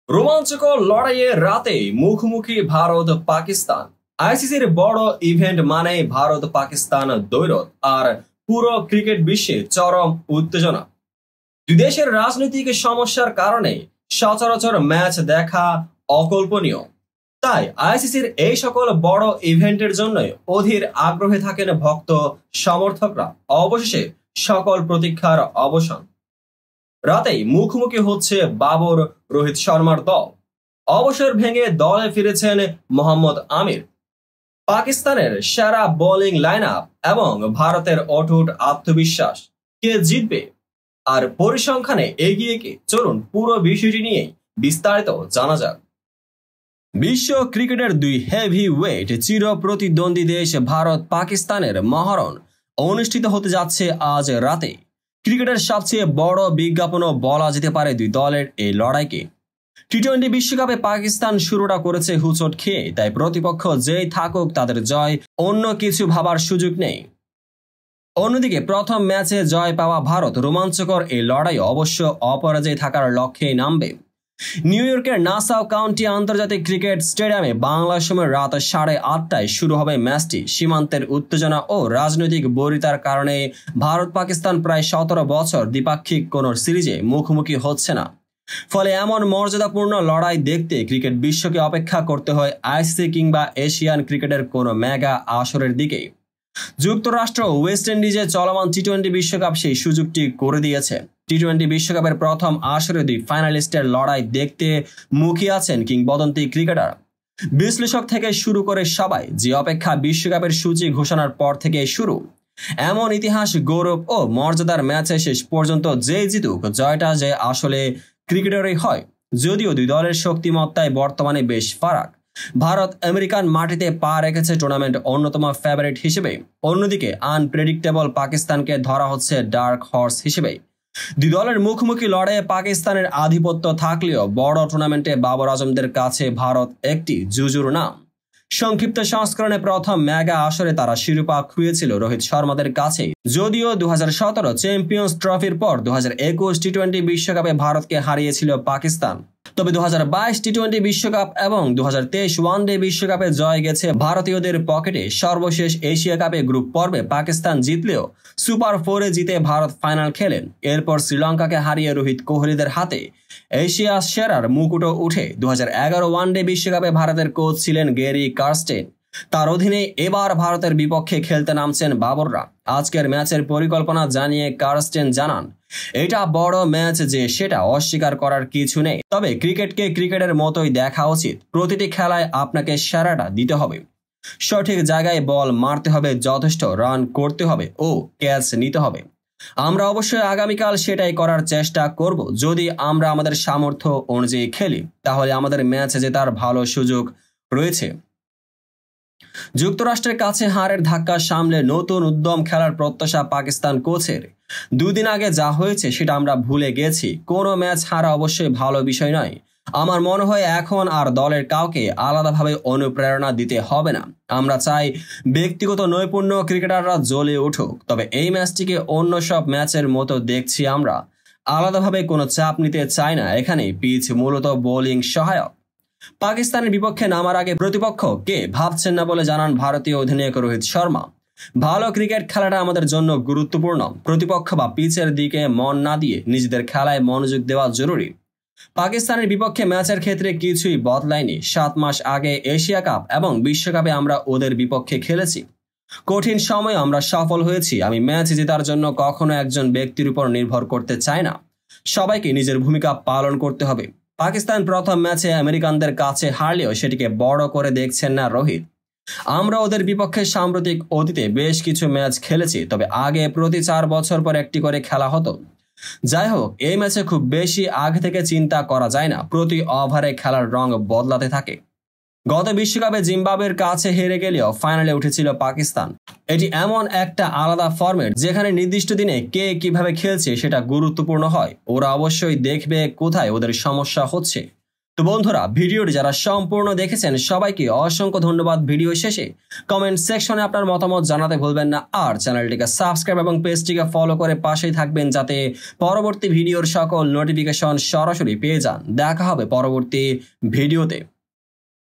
রোমাঞ্চকর লড়াইয়ে রাতে মুখোমুখি ভারত পাকিস্তান। আইসিসির বড় ইভেন্ট মানে ভারত পাকিস্তান দ্বৈরথ আর পুরো ক্রিকেট বিশ্বে চরম উত্তেজনা। দুই দেশের রাজনৈতিক সমস্যার কারণে সচরাচর ম্যাচ দেখা অকল্পনীয়। তাই আইসিসির এই সকল বড় ইভেন্টের জন্য অধীর আগ্রহে থাকেন ভক্ত সমর্থকরা। অবশেষে সকল প্রতীক্ষার অবসান। রাতেই মুখোমুখি হচ্ছে বাবর রোহিত শর্মার দল। অবসর ভেঙে দলে ফিরেছেন মোহাম্মদ আমির। পাকিস্তানের সেরা বোলিং লাইন আপ এবং ভারতের অটুট আত্মবিশ্বাস। কে জিতবে আর পরিসংখ্যানে এগিয়ে কে? চলুন পুরো বিষয়টি নিয়ে বিস্তারিত জানা যাক। বিশ্ব ক্রিকেটের দুই হেভি ওয়েট চির প্রতিদ্বন্দ্বী দেশ ভারত পাকিস্তানের মহারণ অনুষ্ঠিত হতে যাচ্ছে আজ রাতে। ক্রিকেটের সবচেয়ে বড় বিজ্ঞাপনও বলা যেতে পারে দুই দলের এই লড়াইকে। টি-20 বিশ্বকাপে পাকিস্তান শুরুটা করেছে হুচট খেয়ে, তাই প্রতিপক্ষ যেই থাকুক তাদের জয়, অন্য কিছু ভাবার সুযোগ নেই। অন্যদিকে প্রথম ম্যাচে জয় পাওয়া ভারত রোমাঞ্চকর এই লড়াই অবশ্য অপরাজয় থাকার লক্ষ্যেই নামবে। নিউ ইয়র্কের নাসাউ কাউন্টি আন্তর্জাতিক ক্রিকেট স্টেডিয়ামে বাংলা সময় রাত 8:30টায় শুরু হবে ম্যাচটি। সীমান্তের উত্তেজনা ও রাজনৈতিক বৈরিতার কারণে ভারত পাকিস্তান প্রায় 17 বছর দ্বিপাক্ষিক কোনো সিরিজে মুখোমুখি হচ্ছে না। ফলে এমন মর্যাদাপূর্ণ লড়াই দেখতে ক্রিকেট বিশ্বকে অপেক্ষা করতে হয় আইসিসি কিংবা এশিয়ান ক্রিকেটের কোনো মেগা আসরের দিকে। যুক্তরাষ্ট্র ওয়েস্ট ইন্ডিজে চলমান টি-20 বিশ্বকাপ সেই সুযোগটি করে দিয়েছে। টি-20 বিশ্বকাপের প্রথম আসরে দুই ফাইনালিস্টের লড়াই দেখতে মুখিয়ে আছেন কিংবদন্তি ক্রিকেটার। বিশ্লেষক থেকে শুরু করে সবাই যে অপেক্ষা বিশ্বকাপের সূচি ঘোষণার পর থেকে শুরু। এমন ইতিহাস, গৌরব ও মর্যাদার ম্যাচে শেষ পর্যন্ত যে জিতুক, জয়টা যে আসলে ক্রিকেটারই হয়। যদিও দুই দলের শক্তিমত্তায় বর্তমানে বেশ ফারাক। ভারত আমেরিকান মাটিতে পা রেখেছে টুর্নামেন্ট অন্যতম ফেভারিট হিসেবে। অন্যদিকে আনপ্রেডিক্টেবল পাকিস্তানকে ধরা হচ্ছে ডার্ক হর্স হিসেবে। দুই দলের মুখোমুখি লড়াইয়ে পাকিস্তানের আধিপত্য থাকলেও বড় টুর্নামেন্টে বাবর আজমদের কাছে ভারত একটি জুজুর নাম। সংক্ষিপ্ত সংস্করণে প্রথম মেগা আসরে তারা শিরোপা খুঁয়েছিল রোহিত শর্মাদের কাছে। যদিও 2017 চ্যাম্পিয়ন্স ট্রফির পর 2021 টি-20 বিশ্বকাপে ভারতকে হারিয়েছিল পাকিস্তান। তবে 2022 টি-20 বিশ্বকাপ এবং 2023 ওয়ানডে বিশ্বকাপে জয় গেছে ভারতীয়দের পকেটে। সর্বশেষ এশিয়া কাপে গ্রুপ পর্বে পাকিস্তান জিতলেও সুপার 4-এ জিতে ভারত ফাইনাল খেলেন। এরপর শ্রীলঙ্কাকে হারিয়ে রোহিত কোহলিদের হাতে এশিয়া সেরার মুকুটও উঠে। 2011 ওয়ানডে বিশ্বকাপে ভারতের কোচ ছিলেন গ্যারি কার্স্টেন। তার অধীনে এবার ভারতের বিপক্ষে খেলতে নামছেন বাবররা। আজকের ম্যাচের পরিকল্পনা জানিয়ে কার্স্টেন জানান, এটা বড় ম্যাচ যে সেটা অস্বীকার করার কিছু নেই, তবে ক্রিকেটকে ক্রিকেটের মতোই দেখা উচিত। প্রতিটি খেলায় আপনাকে সেরাটা দিতে হবে, সঠিক জায়গায় বল মারতে হবে, যথেষ্ট রান করতে হবে ও ক্যাচ নিতে হবে। আমরা অবশ্যই আগামীকাল সেটাই করার চেষ্টা করব। যদি আমরা আমাদের সামর্থ্য অনুযায়ী খেলি তাহলে আমাদের ম্যাচ জেতার ভালো সুযোগ রয়েছে। যুক্তরাষ্ট্রের কাছে হারের ধাক্কা সামলে নতুন উদ্যম খেলার প্রত্যাশা পাকিস্তান কোচের। দুদিন আগে যা হয়েছে সেটা আমরা ভুলে গেছি। কোনো ম্যাচ হারা অবশ্যই ভালো বিষয় নয়। আমার মনে হয় এখন আর দলের কাউকে আলাদাভাবে অনুপ্রেরণা দিতে হবে না। আমরা চাই ব্যক্তিগত নৈপুণ্য ক্রিকেটাররা জ্বলে উঠুক। তবে এই ম্যাচটিকে অন্য সব ম্যাচের মতো দেখছি আমরা। আলাদাভাবে কোনো চাপ নিতে চাই না। এখানে পিচ মূলত বোলিং সহায়ক। পাকিস্তানের বিপক্ষে নামার আগে প্রতিপক্ষ কে ভাবছেন না বলে জানান ভারতীয় অধিনায়ক রোহিত শর্মা। ভালো ক্রিকেট খেলাটা আমাদের জন্য গুরুত্বপূর্ণ। প্রতিপক্ষ বা পিচের দিকে মন না দিয়ে নিজেদের খেলায় মনোযোগ দেওয়া জরুরি। পাকিস্তানের বিপক্ষে ম্যাচের ক্ষেত্রে কিছুই বদলায়নি। 7 মাস আগে এশিয়া কাপ এবং বিশ্বকাপে আমরা ওদের বিপক্ষে খেলেছি। কঠিন সময়ে আমরা সফল হয়েছি। আমি ম্যাচ জেতার জন্য কখনো একজন ব্যক্তির উপর নির্ভর করতে চাই না। সবাইকে নিজের ভূমিকা পালন করতে হবে। পাকিস্তান প্রথম ম্যাচে আমেরিকানদের কাছে হারলেও সেটিকে বড় করে দেখছেন না রোহিত। আমরা ওদের বিপক্ষে সাম্প্রতিক অতীতে বেশ কিছু ম্যাচ খেলেছি, তবে আগে প্রতি 4 বছর পর একটি করে খেলা হতো। যাই হোক, এই ম্যাচে খুব বেশি আগে থেকে চিন্তা করা যায় না। প্রতি ওভারে খেলার রং বদলাতে থাকে। গত বিশ্বকাপে জিম্বাবুয়ের কাছে হেরে গেলেও ফাইনালে উঠেছিল পাকিস্তান। এটি এমন একটা আলাদা ফরম্যাট যেখানে নির্দিষ্ট দিনে কে কিভাবে খেলছে সেটা গুরুত্বপূর্ণ হয়। ওরা অবশ্যই দেখবে কোথায় ওদের সমস্যা হচ্ছে। তো বন্ধুরা, ভিডিওটি যারা সম্পূর্ণ দেখেছেন সবাইকে অসংখ্য ধন্যবাদ। ভিডিও শেষে কমেন্ট সেকশনে আপনার মতামত জানাতে ভুলবেন না, আর চ্যানেলটিকে সাবস্ক্রাইব এবং পেজটিকে ফলো করে পাশেই থাকবেন যাতে পরবর্তী ভিডিওর সকল নোটিফিকেশন সরাসরি পেয়ে যান। দেখা হবে পরবর্তী ভিডিওতে।